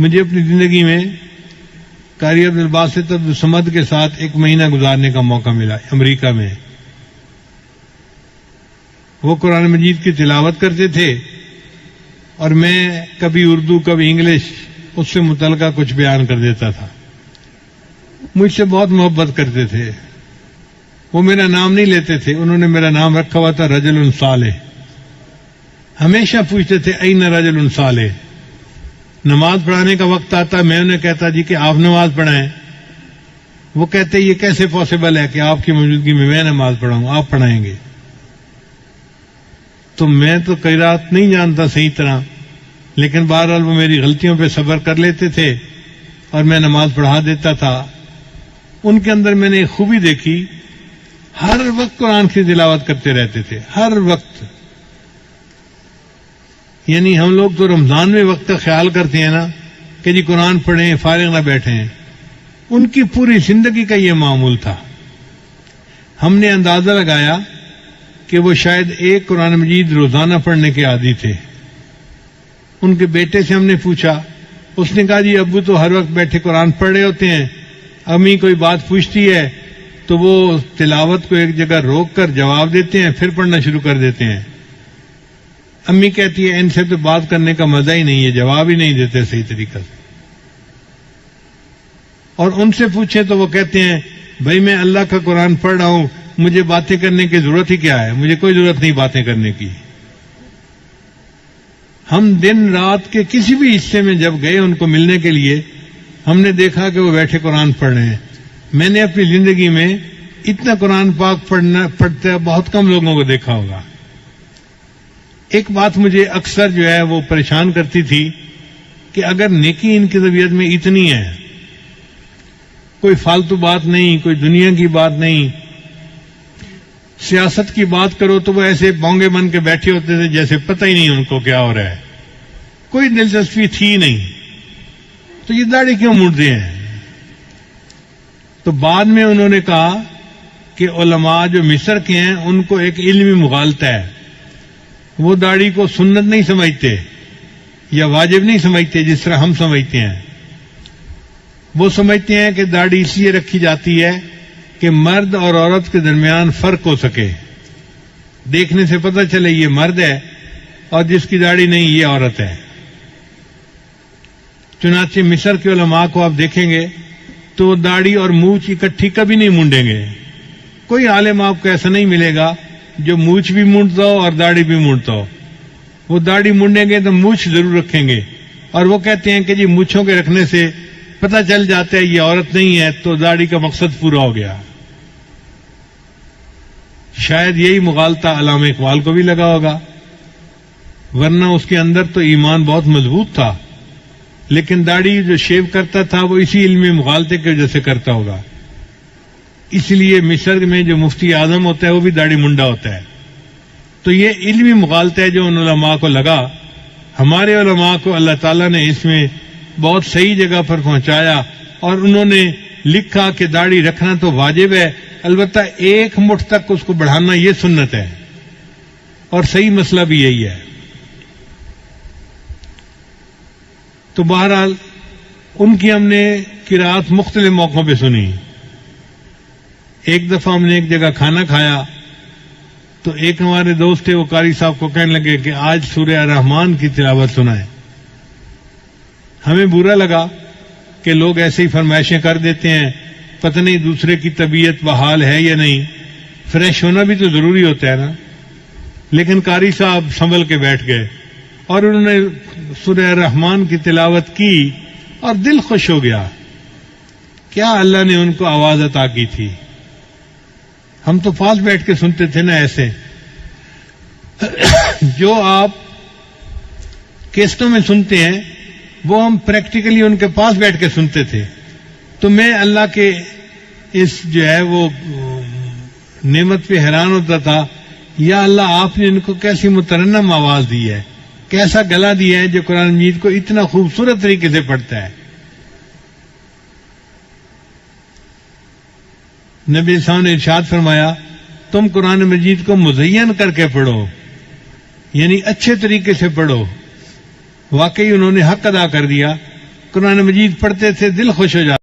مجھے اپنی زندگی میں قاری عبدالباسط عبدالصمد کے ساتھ 1 مہینہ گزارنے کا موقع ملا امریکہ میں. وہ قرآن مجید کی تلاوت کرتے تھے اور میں کبھی اردو کبھی انگلش اس سے متعلقہ کچھ بیان کر دیتا تھا. مجھ سے بہت محبت کرتے تھے. وہ میرا نام نہیں لیتے تھے، انہوں نے میرا نام رکھا ہوا تھا رجل صالح. ہمیشہ پوچھتے تھے این رجل صالح. نماز پڑھانے کا وقت آتا، میں انہیں کہتا جی کہ آپ نماز پڑھائیں. وہ کہتے یہ کیسے پاسبل ہے کہ آپ کی موجودگی میں نماز پڑھاؤں، آپ پڑھائیں گے؟ تو میں تو قرات نہیں جانتا صحیح طرح، لیکن بہرحال وہ میری غلطیوں پہ صبر کر لیتے تھے اور میں نماز پڑھا دیتا تھا. ان کے اندر میں نے ایک خوبی دیکھی، ہر وقت قرآن کی تلاوت کرتے رہتے تھے، ہر وقت. یعنی ہم لوگ تو رمضان میں وقت کا خیال کرتے ہیں نا کہ جی قرآن پڑھیں فارغ نہ بیٹھیں. ان کی پوری زندگی کا یہ معمول تھا. ہم نے اندازہ لگایا کہ وہ شاید 1 قرآن مجید روزانہ پڑھنے کے عادی تھے. ان کے بیٹے سے ہم نے پوچھا، اس نے کہا جی ابو تو ہر وقت بیٹھے قرآن پڑھ رہے ہوتے ہیں، امی کوئی بات پوچھتی ہے تو وہ تلاوت کو ایک جگہ روک کر جواب دیتے ہیں، پھر پڑھنا شروع کر دیتے ہیں. امی کہتی ہے ان سے تو بات کرنے کا مزہ ہی نہیں ہے، جواب ہی نہیں دیتے صحیح طریقہ سے. اور ان سے پوچھیں تو وہ کہتے ہیں بھائی میں اللہ کا قرآن پڑھ رہا ہوں، مجھے باتیں کرنے کی ضرورت ہی کیا ہے، مجھے کوئی ضرورت نہیں باتیں کرنے کی. ہم دن رات کے کسی بھی حصے میں جب گئے ان کو ملنے کے لیے، ہم نے دیکھا کہ وہ بیٹھے قرآن پڑھ رہے ہیں. میں نے اپنی زندگی میں اتنا قرآن پاک پڑھتے بہت کم لوگوں کو دیکھا ہوگا. ایک بات مجھے اکثر جو ہے وہ پریشان کرتی تھی کہ اگر نیکی ان کی طبیعت میں اتنی ہے، کوئی فالتو بات نہیں، کوئی دنیا کی بات نہیں، سیاست کی بات کرو تو وہ ایسے بونگے بن کے بیٹھے ہوتے تھے جیسے پتہ ہی نہیں ان کو کیا ہو رہا ہے، کوئی دلچسپی تھی نہیں. تو یہ داڑھی کیوں مڑتے ہیں؟ تو بعد میں انہوں نے کہا کہ علماء جو مصر کے ہیں ان کو ایک علمی مغالطہ ہے، وہ داڑھی کو سنت نہیں سمجھتے یا واجب نہیں سمجھتے جس طرح ہم سمجھتے ہیں. وہ سمجھتے ہیں کہ داڑھی اس لیے رکھی جاتی ہے کہ مرد اور عورت کے درمیان فرق ہو سکے، دیکھنے سے پتہ چلے یہ مرد ہے اور جس کی داڑھی نہیں یہ عورت ہے. چنانچہ مصر کے علماء کو آپ دیکھیں گے تو وہ داڑھی اور مونچھ اکٹھی کبھی نہیں مونڈیں گے. کوئی عالم آپ کو ایسا نہیں ملے گا جو مونچھ بھی مونڈتا ہو اور داڑھی بھی مونڈتا ہو. وہ داڑھی مونڈیں گے تو مونچھ ضرور رکھیں گے، اور وہ کہتے ہیں کہ جی مونچھوں کے رکھنے سے پتہ چل جاتا ہے یہ عورت نہیں ہے تو داڑھی کا مقصد پورا ہو گیا. شاید یہی مغالطہ علامہ اقبال کو بھی لگا ہوگا، ورنہ اس کے اندر تو ایمان بہت مضبوط تھا، لیکن داڑھی جو شیو کرتا تھا وہ اسی علمی مغالطے کی وجہ سے کرتا ہوگا. اس لیے مصر میں جو مفتی اعظم ہوتا ہے وہ بھی داڑھی منڈا ہوتا ہے. تو یہ علمی مغالطہ ہے جو ان علماء کو لگا. ہمارے علماء کو اللہ تعالیٰ نے اس میں بہت صحیح جگہ پر پہنچایا، اور انہوں نے لکھا کہ داڑھی رکھنا تو واجب ہے، البتہ 1 مٹھ تک اس کو بڑھانا یہ سنت ہے، اور صحیح مسئلہ بھی یہی ہے. تو بہرحال ان کی ہم نے قرات مختلف موقعوں پہ سنی. ایک دفعہ ہم نے ایک جگہ کھانا کھایا تو ایک ہمارے دوست تھے، وہ قاری صاحب کو کہنے لگے کہ آج سورہ الرحمن کی تلاوت سنائیں. ہمیں برا لگا کہ لوگ ایسے ہی فرمائشیں کر دیتے ہیں، پتہ نہیں دوسرے کی طبیعت بحال ہے یا نہیں، فریش ہونا بھی تو ضروری ہوتا ہے نا. لیکن قاری صاحب سنبھل کے بیٹھ گئے اور انہوں نے سورہ الرحمن کی تلاوت کی اور دل خوش ہو گیا. کیا اللہ نے ان کو آواز عطا کی تھی. ہم تو پاس بیٹھ کے سنتے تھے نا ایسے. جو آپ کیسٹوں میں سنتے ہیں وہ ہم پریکٹیکلی ان کے پاس بیٹھ کے سنتے تھے. تو میں اللہ کے اس جو ہے وہ نعمت پہ حیران ہوتا تھا، یا اللہ آپ نے ان کو کیسی مترنم آواز دی ہے، کیسا گلا دیا ہے جو قرآن مجید کو اتنا خوبصورت طریقے سے پڑھتا ہے. نبی صاحب نے ارشاد فرمایا تم قرآن مجید کو مزین کر کے پڑھو، یعنی اچھے طریقے سے پڑھو. واقعی انہوں نے حق ادا کر دیا. قرآن مجید پڑھتے تھے دل خوش ہو جاتا